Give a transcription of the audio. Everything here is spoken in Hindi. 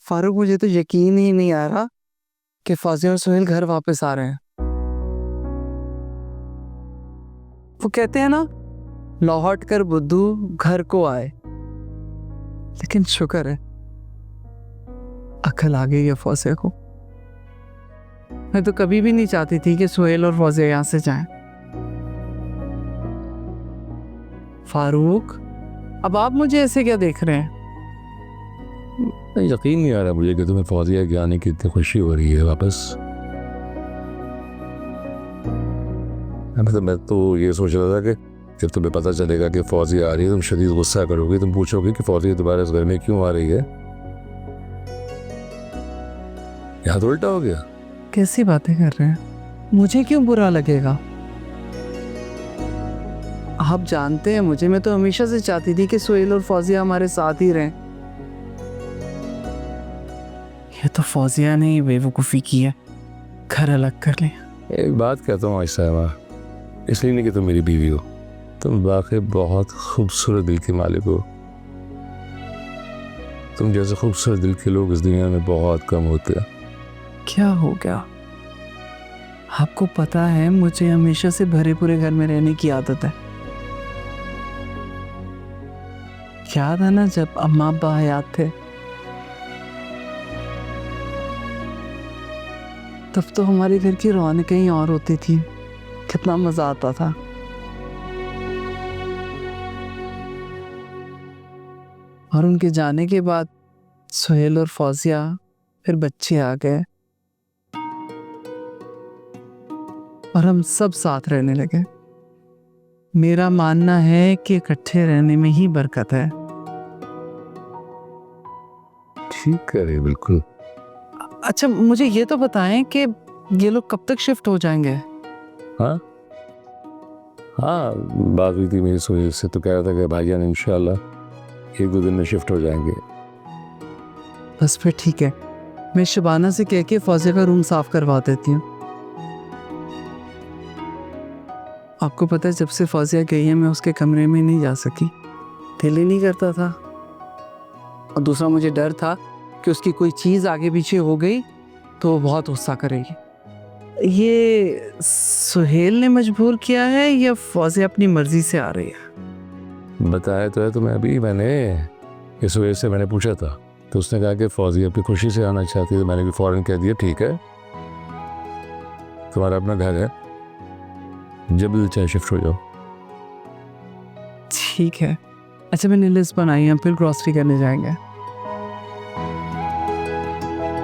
फारूक, मुझे तो यकीन ही नहीं आ रहा कि फौजिया और सुहेल घर वापस आ रहे हैं। वो कहते हैं ना, लौट कर बुद्धू घर को आए। लेकिन शुक्र है अकल आ गई है फौजिया को। मैं तो कभी भी नहीं चाहती थी कि सुहेल और फौजिया यहां से जाएं। फारूक, अब आप मुझे ऐसे क्या देख रहे हैं? यकीन नहीं आ रहा मुझे कि तुम्हें फौजिया के आने की इतनी खुशी हो रही है वापस। मैं तो ये सोच रहा था कि जब तुम्हें पता चलेगा कि फौजिया आ रही है तुम शदीद गुस्सा करोगे, तुम पूछोगे कि फौजिया दोबारा इस घर में क्यों आ रही है। यहाँ तो उल्टा हो गया। कैसी बातें कर रहे हैं? मुझे क्यों बुरा लगेगा? आप जानते हैं मुझे, मैं तो हमेशा से चाहती थी कि सुहेल और फौजिया हमारे साथ ही रहें। ये तो फौजिया ने ही बेवकूफ़ी की है, घर अलग कर लिया। एक बात कहता हूँ आयशा, इसलिए नहीं कि तुम मेरी बीवी हो, तुम वाकई बहुत खूबसूरत दिल के मालिक हो। तुम जैसे खूबसूरत दिल के लोग इस दुनिया में बहुत कम होते हैं। क्या हो गया? आपको पता है मुझे हमेशा से भरे पूरे घर में रहने की आदत है। याद है ना जब अम्मा अब्बा हयात थे, तब तो हमारे घर की रौनक ही और होती थी, कितना मजा आता था। और उनके जाने के बाद सुहेल और फौजिया, फिर बच्चे आ गए और हम सब साथ रहने लगे। मेरा मानना है कि इकट्ठे रहने में ही बरकत है। ठीक है, बिल्कुल। अच्छा, मुझे ये तो बताएं कि ये लोग कब तक शिफ्ट हो जाएंगे? हाँ हाँ, बात हुई थी मेरी सुहेल से, तो कह रहा था कि भाईजान इंशाल्लाह 1-2 दिन में शिफ्ट हो जाएंगे। बस फिर ठीक है, मैं शबाना से कह के फौजिया का रूम साफ करवा देती हूँ। आपको पता है जब से फौजिया गई है मैं उसके कमरे में नहीं जा सकी, दिल ही नहीं करता था। और दूसरा मुझे डर था कि उसकी कोई चीज़ आगे पीछे हो गई तो वो बहुत गुस्सा करेगी। ये सुहेल ने मजबूर किया है या फौजिया अपनी मर्जी से आ रही है? बताया तो है तुम्हें अभी मैंने, कि सुहेल से मैंने पूछा था तो उसने कहा कि फौजिया अपनी खुशी से आना चाहती है, तो मैंने भी फौरन कह दिया ठीक है, तुम्हारा अपना घर है, जब दिल चाहे शिफ्ट हो जाओ। ठीक है। अच्छा, मैंने लिस्ट बनाई है, फिर ग्रॉसरी करने जाएंगे।